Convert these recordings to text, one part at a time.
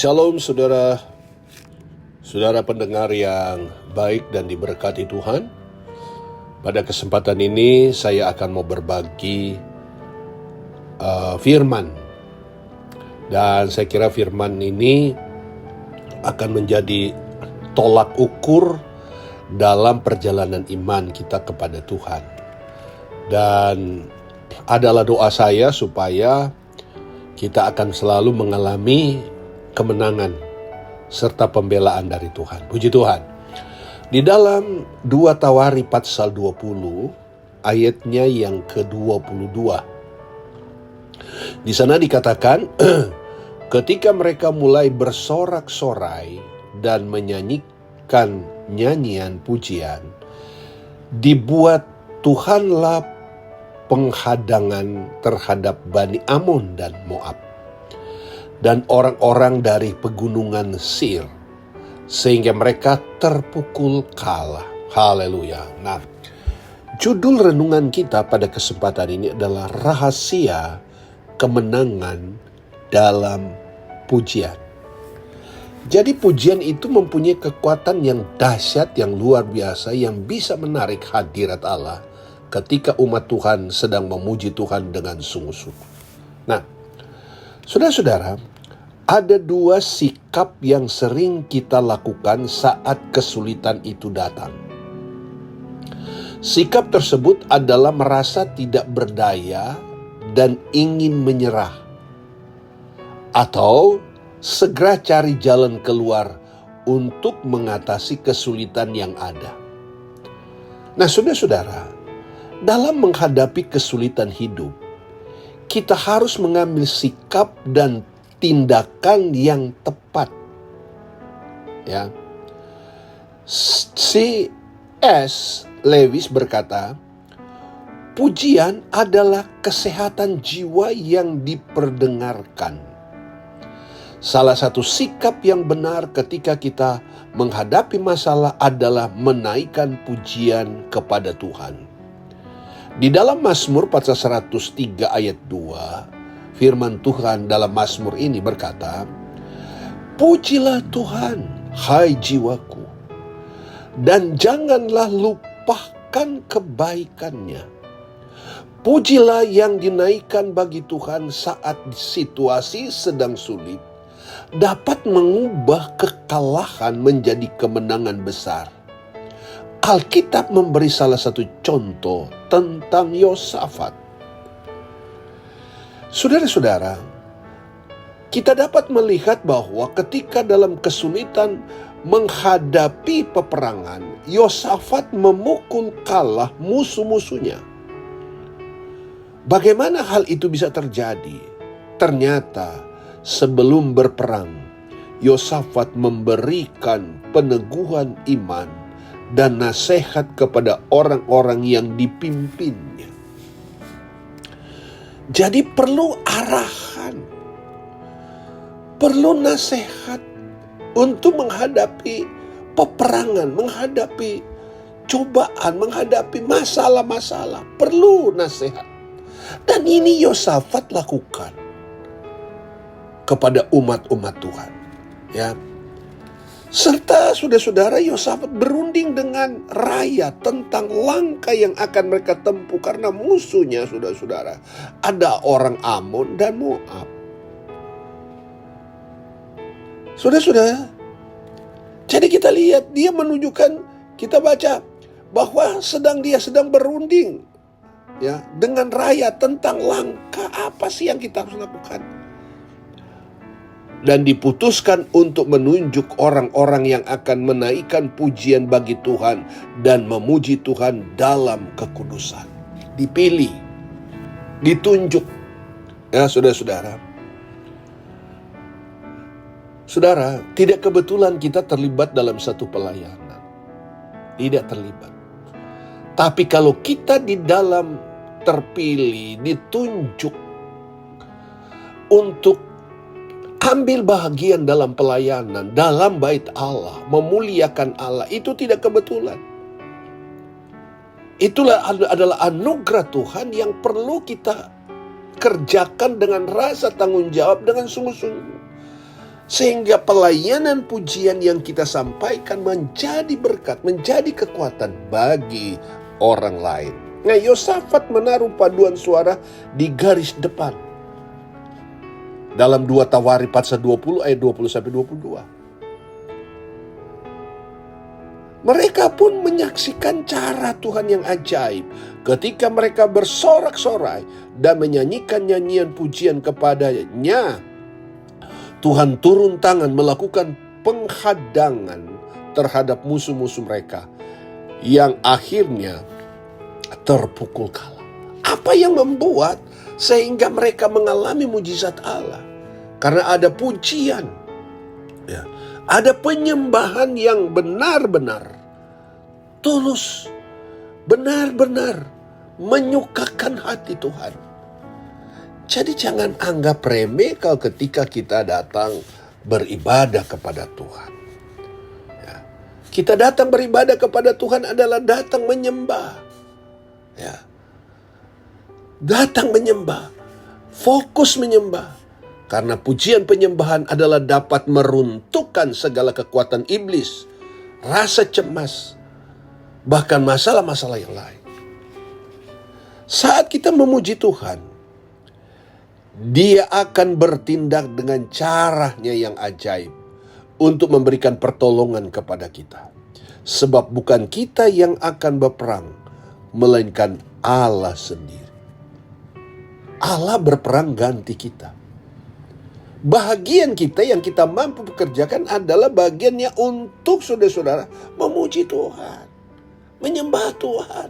Shalom saudara, saudara pendengar yang baik dan diberkati Tuhan. Pada kesempatan ini saya akan mau berbagi firman. Dan saya kira firman ini akan menjadi tolak ukur dalam perjalanan iman kita kepada Tuhan. Dan adalah doa saya supaya kita akan selalu mengalami kemenangan serta pembelaan dari Tuhan. Puji Tuhan. Di dalam 2 Tawari pasal 20 ayatnya yang ke-22. Di sana dikatakan ketika mereka mulai bersorak-sorai dan menyanyikan nyanyian pujian, dibuat Tuhanlah penghadangan terhadap Bani Amon dan Moab dan orang-orang dari pegunungan Seir, sehingga mereka terpukul kalah. Haleluya. Nah, judul renungan kita pada kesempatan ini adalah rahasia kemenangan dalam pujian. Jadi pujian itu mempunyai kekuatan yang dahsyat, yang luar biasa, yang bisa menarik hadirat Allah ketika umat Tuhan sedang memuji Tuhan dengan sungguh-sungguh. Nah, saudara-saudara, ada dua sikap yang sering kita lakukan saat kesulitan itu datang. Sikap tersebut adalah merasa tidak berdaya dan ingin menyerah, atau segera cari jalan keluar untuk mengatasi kesulitan yang ada. Nah, saudara-saudara, dalam menghadapi kesulitan hidup, kita harus mengambil sikap dan tindakan yang tepat. Ya. C.S. Lewis berkata, pujian adalah kesehatan jiwa yang diperdengarkan. Salah satu sikap yang benar ketika kita menghadapi masalah adalah menaikkan pujian kepada Tuhan. Di dalam Mazmur pasal 103 ayat 2, firman Tuhan dalam Mazmur ini berkata, pujilah Tuhan, hai jiwaku, dan janganlah lupakan kebaikannya. Pujilah yang dinaikkan bagi Tuhan saat situasi sedang sulit, dapat mengubah kekalahan menjadi kemenangan besar. Alkitab memberi salah satu contoh tentang Yosafat. Saudara-saudara, kita dapat melihat bahwa ketika dalam kesulitan menghadapi peperangan, Yosafat memukul kalah musuh-musuhnya. Bagaimana hal itu bisa terjadi? Ternyata sebelum berperang, Yosafat memberikan peneguhan iman dan nasihat kepada orang-orang yang dipimpinnya. Jadi perlu arahan, perlu nasihat untuk menghadapi peperangan, menghadapi cobaan, menghadapi masalah-masalah. Perlu nasihat. Dan ini Yosafat lakukan kepada umat-umat Tuhan. Ya. Serta saudara-saudara, Yosafat berunding dengan rakyat tentang langkah yang akan mereka tempuh karena musuhnya, saudara-saudara, ada orang Amon dan Moab. Saudara-saudara, jadi kita lihat dia menunjukkan, kita baca bahwa dia sedang berunding ya dengan rakyat tentang langkah apa sih yang kita harus lakukan. Dan diputuskan untuk menunjuk orang-orang yang akan menaikkan pujian bagi Tuhan dan memuji Tuhan dalam kekudusan. Dipilih, ditunjuk. Ya, saudara-saudara. Saudara, tidak kebetulan kita terlibat dalam satu pelayanan. Tidak terlibat. Tapi kalau kita di dalam terpilih, ditunjuk untuk ambil bahagian dalam pelayanan, dalam bait Allah, memuliakan Allah, itu tidak kebetulan. Itulah adalah anugerah Tuhan yang perlu kita kerjakan dengan rasa tanggung jawab, dengan sungguh-sungguh. Sehingga pelayanan pujian yang kita sampaikan menjadi berkat, menjadi kekuatan bagi orang lain. Nah, Yosafat menaruh paduan suara di garis depan. Dalam 2 Tawarikh pasal 20 ayat 20-22. Mereka pun menyaksikan cara Tuhan yang ajaib ketika mereka bersorak-sorai dan menyanyikan nyanyian pujian kepadanya. Tuhan turun tangan melakukan penghadangan terhadap musuh-musuh mereka yang akhirnya terpukul kalah. Apa yang membuat sehingga mereka mengalami mujizat Allah? Karena ada pujian, ya, ada penyembahan yang benar-benar tulus, benar-benar menyukakan hati Tuhan. Jadi jangan anggap remeh kalau ketika kita datang beribadah kepada Tuhan. Ya. Kita datang beribadah kepada Tuhan adalah datang menyembah. Ya. Datang menyembah. Fokus menyembah. Karena pujian penyembahan adalah dapat meruntuhkan segala kekuatan iblis, rasa cemas, bahkan masalah-masalah yang lain. Saat kita memuji Tuhan, Dia akan bertindak dengan caranya yang ajaib untuk memberikan pertolongan kepada kita. Sebab bukan kita yang akan berperang, melainkan Allah sendiri. Allah berperang ganti kita. Bahagian kita yang kita mampu pekerjakan adalah bagiannya untuk saudara-saudara memuji Tuhan, menyembah Tuhan,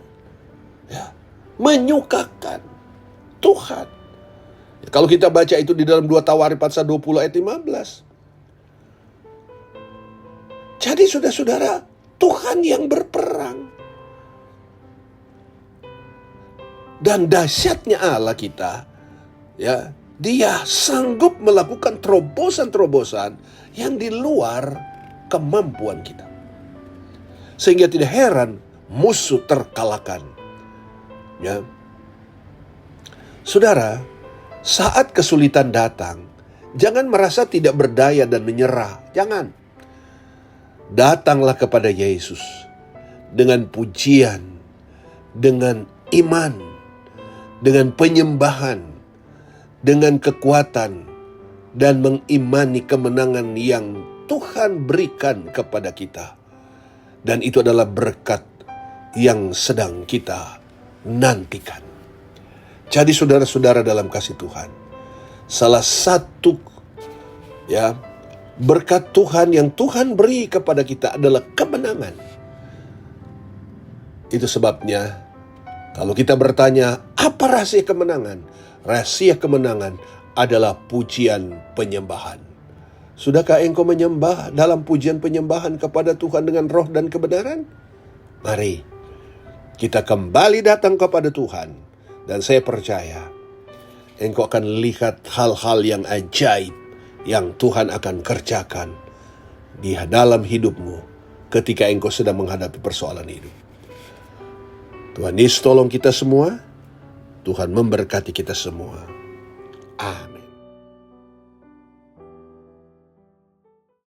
ya, menyukakan Tuhan. Kalau kita baca itu di dalam 2 Tawarikh pasal 20 ayat 15. Jadi saudara-saudara, Tuhan yang berperang. Dan dahsyatnya Allah kita, ya, Dia sanggup melakukan terobosan-terobosan yang di luar kemampuan kita. Sehingga tidak heran musuh terkalahkan. Ya. Saudara, saat kesulitan datang, jangan merasa tidak berdaya dan menyerah. Jangan. Datanglah kepada Yesus dengan pujian, dengan iman, dengan penyembahan, dengan kekuatan, dan mengimani kemenangan yang Tuhan berikan kepada kita. Dan itu adalah berkat yang sedang kita nantikan. Jadi saudara-saudara dalam kasih Tuhan, salah satu, ya, berkat Tuhan yang Tuhan beri kepada kita adalah kemenangan. Itu sebabnya kalau kita bertanya, apa rahasia kemenangan? Rahasia kemenangan adalah pujian penyembahan. Sudahkah engkau menyembah dalam pujian penyembahan kepada Tuhan dengan roh dan kebenaran? Mari kita kembali datang kepada Tuhan. Dan saya percaya engkau akan lihat hal-hal yang ajaib yang Tuhan akan kerjakan di dalam hidupmu ketika engkau sedang menghadapi persoalan hidup. Tuhan Yesus tolong kita semua. Tuhan memberkati kita semua. Amin.